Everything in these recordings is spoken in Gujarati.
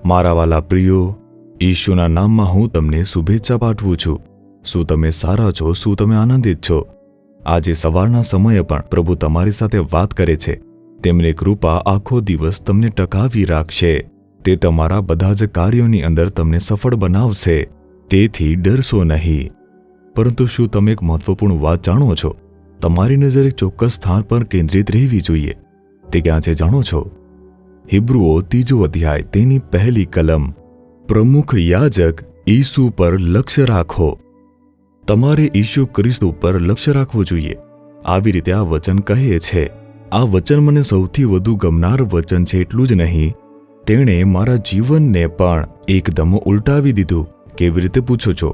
મારા વાલા પ્રિયો, ઈશુના નામમાં હું તમને શુભેચ્છા પાઠવું છું. શું તમે સારા છો? શું તમે આનંદિત છો? આજે સવારના સમયે પણ પ્રભુ તમારી સાથે વાત કરે છે. તેમની કૃપા આખો દિવસ તમને ટકાવી રાખશે. તે તમારા બધા જ કાર્યોની અંદર તમને સફળ બનાવશે. તેથી ડરશો નહીં. પરંતુ શું તમે એક મહત્વપૂર્ણ વાત જાણો છો? તમારી નજર એક ચોક્કસ સ્થાન પર કેન્દ્રિત રહેવી જોઈએ. તે ક્યાં છે જાણો છો? હિબ્રુઓ 3 અધ્યાય તેની 1 કલમ. પ્રમુખ યાજક ઈસુ પર લક્ષ્ય રાખો. તમારે ઈસુ ખ્રિસ્ત ઉપર લક્ષ્ય રાખવું જોઈએ. આવી રીતે આ વચન કહે છે. આ વચન મને સૌથી વધુ ગમનાર વચન છે. એટલું જ નહીં, તેણે મારા જીવનને પણ એકદમ ઉલટાવી દીધું. કેવી રીતે પૂછો છો?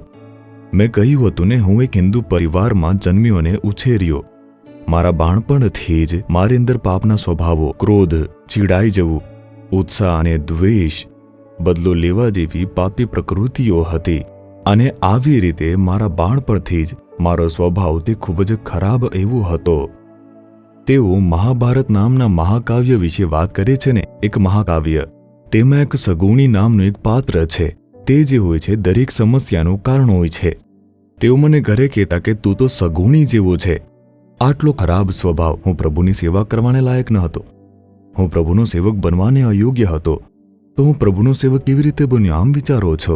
મેં કહ્યું હતું ને, હું એક હિન્દુ પરિવારમાં જન્મ્યો અને ઉછેર્યો. મારા બાળપણથી જ મારી અંદર પાપના સ્વભાવો, ક્રોધ, ચીડાઈ જવું, ઉત્સાહ અને દ્વેષ, બદલો લેવા જેવી પાપી પ્રકૃતિઓ હતી. અને આવી રીતે મારા બાળપણથી જ મારો સ્વભાવ તે ખૂબ જ ખરાબ એવો હતો. તેઓ મહાભારત નામના મહાકાવ્ય વિશે વાત કરે છે ને. એક મહાકાવ્ય, તેમાં એક સગુણી નામનું એક પાત્ર છે. તે જે હોય છે દરેક સમસ્યાનું કારણ હોય છે. તેઓ મને ઘરે કહેતા કે તું તો સગુણી જેવો છે. આટલો ખરાબ સ્વભાવ. હું પ્રભુની સેવા કરવાને લાયક ન હતો. હું પ્રભુનો સેવક બનવાને અયોગ્ય હતો. તો હું પ્રભુનો સેવક કેવી રીતે બન્યો? આમ વિચારો છો.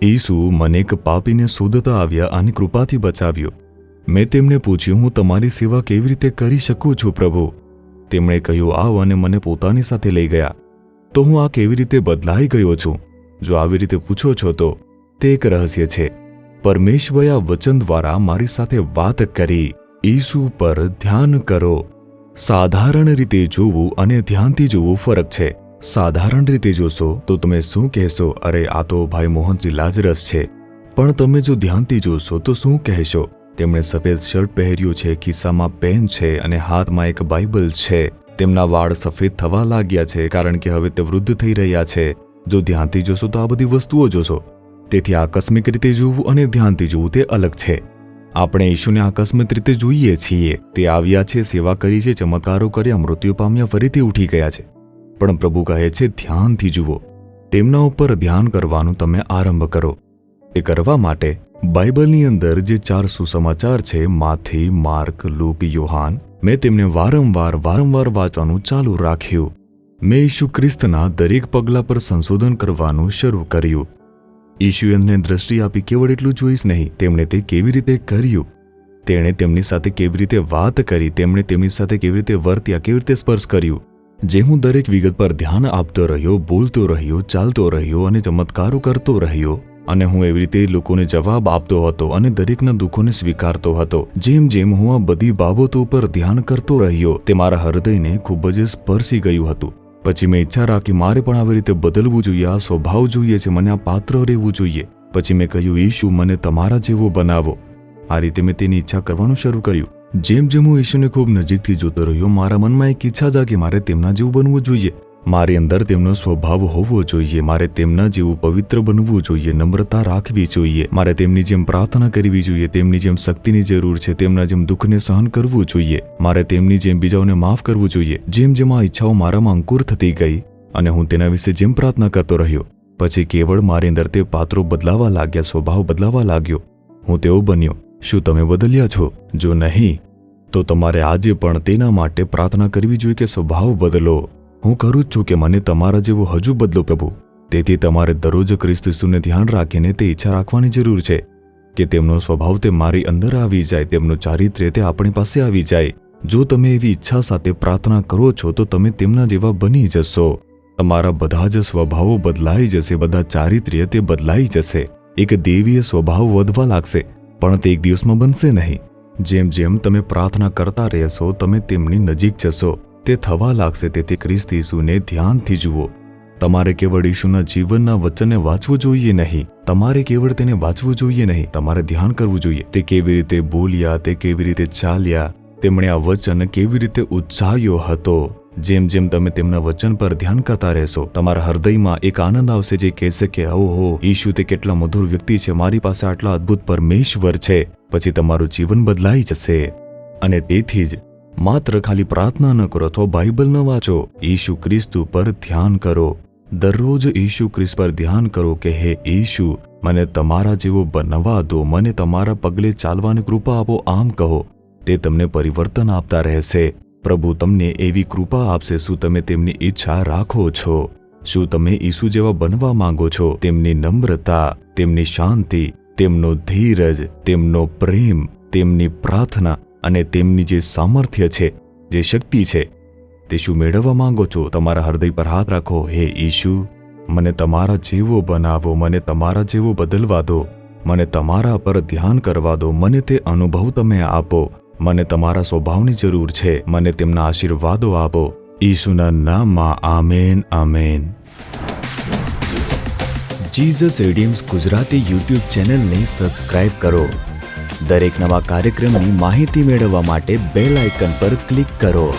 ઈસુ મને એક પાપીને શોધતા આવ્યા અને કૃપાથી બચાવ્યો. મેં તેમને પૂછ્યું, હું તમારી સેવા કેવી રીતે કરી શકું છું પ્રભુ? તેમણે કહ્યું, આવ, અને મને પોતાની સાથે લઈ ગયા. તો હું આ કેવી રીતે બદલાઈ ગયો છું? જો આવી રીતે પૂછો છો તો તે એક રહસ્ય છે. પરમેશ્વરે આ વચન દ્વારા મારી સાથે વાત કરી. ઈસુ પર ધ્યાન કરો. સાધારણ રીતે જોવું અને ધ્યાનથી જોવું ફરક છે. સાધારણ રીતે જોશો તો તમે શું કહેશો? અરે, આ તો ભાઈ મોહનજી લાજરસ છે. પણ તમે જો ધ્યાનથી જોશો તો શું કહેશો? તેમણે સફેદ શર્ટ પહેર્યું છે, ખિસ્સામાં પેન છે અને હાથમાં એક બાઇબલ છે. તેમના વાળ સફેદ થવા લાગ્યા છે કારણ કે હવે તે વૃદ્ધ થઈ રહ્યા છે. જો ધ્યાનથી જોશો તો આ બધી વસ્તુઓ જોશો. તેથી આકસ્મિક રીતે જોવું અને ધ્યાનથી જોવું તે અલગ છે. આપણે ઈશુને આકસ્મિક રીતે જોઈએ છીએ. તે આવ્યા છે, સેવા કરી છે, ચમત્કારો કર્યા, મૃત્યુ પામ્યા, ફરીથી ઉઠી ગયા છે. પણ પ્રભુ કહે છે ધ્યાનથી જુઓ. તેમના ઉપર ધ્યાન કરવાનું તમે આરંભ કરો. તે કરવા માટે બાઇબલની અંદર જે 4 સુસમાચાર છે, માથી, માર્ક, લૂક, યોહાન, મેં તેમને વારંવાર વાંચવાનું ચાલુ રાખ્યું. મેં ઈસુ ખ્રિસ્તના દરેક પગલા પર સંશોધન કરવાનું શરૂ કર્યું. ઈશુએ એમને દ્રષ્ટિ આપી. કેવળ એટલું જોઈશ નહીં, તેમણે તે કેવી રીતે કર્યું, તેણે તેમની સાથે કેવી રીતે વાત કરી, તેમણે તેમની સાથે કેવી રીતે વર્ત્યા, કેવી રીતે સ્પર્શ કર્યું. જે હું દરેક વિગત પર ધ્યાન આપતો રહ્યો, બોલતો રહ્યો, ચાલતો રહ્યો અને ચમત્કારો કરતો રહ્યો. અને હું એવી રીતે લોકોને જવાબ આપતો હતો અને દરેકના દુઃખોને સ્વીકારતો હતો. જેમ જેમ હું આ બધી બાબતો પર ધ્યાન કરતો રહ્યો, તે મારા હૃદયને ખૂબ જ સ્પર્શી ગયું હતું. પછી મેં ઈચ્છા રાખી, મારે પણ આવી રીતે બદલવું જોઈએ. આ સ્વભાવ જોઈએ છે, મને આ પાત્ર રહેવું જોઈએ. પછી મેં કહ્યું, ઈશુ, મને તમારા જેવો બનાવો. આ રીતે મેં તેની ઈચ્છા કરવાનું શરૂ કર્યું. જેમ જેમ હું ઈશુને ખૂબ નજીકથી જોતો રહ્યો, મારા મનમાં એક ઈચ્છા જાગી, મારે તેમના જેવું બનવું જોઈએ. મારી અંદર તેમનો સ્વભાવ હોવો જોઈએ. મારે તેમના જેવું પવિત્ર બનવું જોઈએ, નમ્રતા રાખવી જોઈએ. મારે તેમની જેમ પ્રાર્થના કરવી જોઈએ, તેમની જેમ શક્તિની જરૂર છે, તેમના જેમ દુઃખને સહન કરવું જોઈએ. મારે તેમની જેમ બીજાઓને માફ કરવું જોઈએ. જેમ જેમ આ ઈચ્છાઓ મારામાં અંકુર થતી ગઈ અને હું તેના વિશે જેમ પ્રાર્થના કરતો રહ્યો, પછી કેવળ મારી અંદર તે પાત્રો બદલાવા લાગ્યા, સ્વભાવ બદલાવા લાગ્યો. હું તેવો બન્યો. શું તમે બદલ્યા છો? જો નહીં તો તમારે આજે પણ તેના માટે પ્રાર્થના કરવી જોઈએ કે સ્વભાવ બદલો. હું કરું જ છું કે મને તમારા જેવો હજુ બદલો પ્રભુ. તેથી તમારે દરરોજ ખ્રિસ્ત ઈસુને ધ્યાન રાખીને તે ઈચ્છા રાખવાની જરૂર છે કે તેમનો સ્વભાવ તે મારી અંદર આવી જાય, તેમનું ચારિત્ર્ય તે આપણી પાસે આવી જાય. જો તમે એવી ઈચ્છા સાથે પ્રાર્થના કરો છો તો તમે તેમના જેવા બની જશો. તમારા બધા જ સ્વભાવો બદલાઈ જશે, બધા ચારિત્ર્ય તે બદલાઈ જશે. એક દેવીય સ્વભાવ વધવા લાગશે, પણ તે એક દિવસમાં બનશે નહીં. જેમ જેમ તમે પ્રાર્થના કરતા રહેશો, તમે તેમની નજીક જશો. તે થવા લાગશે. તેથી ખ્રિસ્ત ઈસુને ધ્યાનથી જુઓ. તમારે કેવળ ઈશુના જીવનના વચનને વાંચવું જોઈએ નહીં. તમારે કેવળ તેને વાંચવું જોઈએ નહીં, તમારે ધ્યાન કરવું જોઈએ. તે કેવી રીતે બોલ્યા, તે કેવી રીતે ચાલ્યા, તેમણે આ વચન કેવી રીતે ઉચ્ચાર્યો હતો. જેમ જેમ તમે તેમના વચન પર ધ્યાન કરતા રહેશો, તમારા હૃદયમાં એક આનંદ આવશે જે કહેશે કે ઓહો, ઈશુ તે કેટલા મધુર વ્યક્તિ છે, મારી પાસે આટલા અદ્ભુત પરમેશ્વર છે. પછી તમારું જીવન બદલાઈ જશે. અને તેથી જ માત્ર ખાલી પ્રાર્થના ન કરો અથવા બાઇબલ ન વાંચો, ઈસુ ખ્રિસ્ત પર ધ્યાન કરો. દરરોજ ઈસુ ખ્રિસ્ત પર ધ્યાન કરો કે હે ઈસુ, મને તમારા જેવો બનવા દો, મને તમારા પગલે ચાલવાની કૃપા આપો. આમ કહો, તે તમને પરિવર્તન આપતા રહેશે. પ્રભુ તમને એવી કૃપા આપશે. શું તમે તેમની ઈચ્છા રાખો છો? શું તમે ઈસુ જેવા બનવા માંગો છો? તેમની નમ્રતા, તેમની શાંતિ, તેમનો ધીરજ, તેમનો પ્રેમ, તેમની પ્રાર્થના અને તેમની જે સામર્થ્ય છે, જે શક્તિ છે, તે શું મેળવવા માંગો છો? તમારા હૃદય પર હાથ રાખો. હે ઈસુ, મને તમારા જેવો બનાવો, મને તમારા જેવો બદલવા દો, મને તમારા પર ધ્યાન કરવા દો. મને તે અનુભવ તમે આપો. મને તમારા સ્વભાવની જરૂર છે. મને તેમના આશીર્વાદો આપો. ઈસુના નામમાં આમેન, આમેન. જીસસ રીડીમ્સ ગુજરાતી યુટ્યુબ ચેનલને સબસ્ક્રાઇબ કરો. દરેક નવા કાર્યક્રમની માહિતી મેળવવા માટે બેલ આઇકન પર ક્લિક કરો.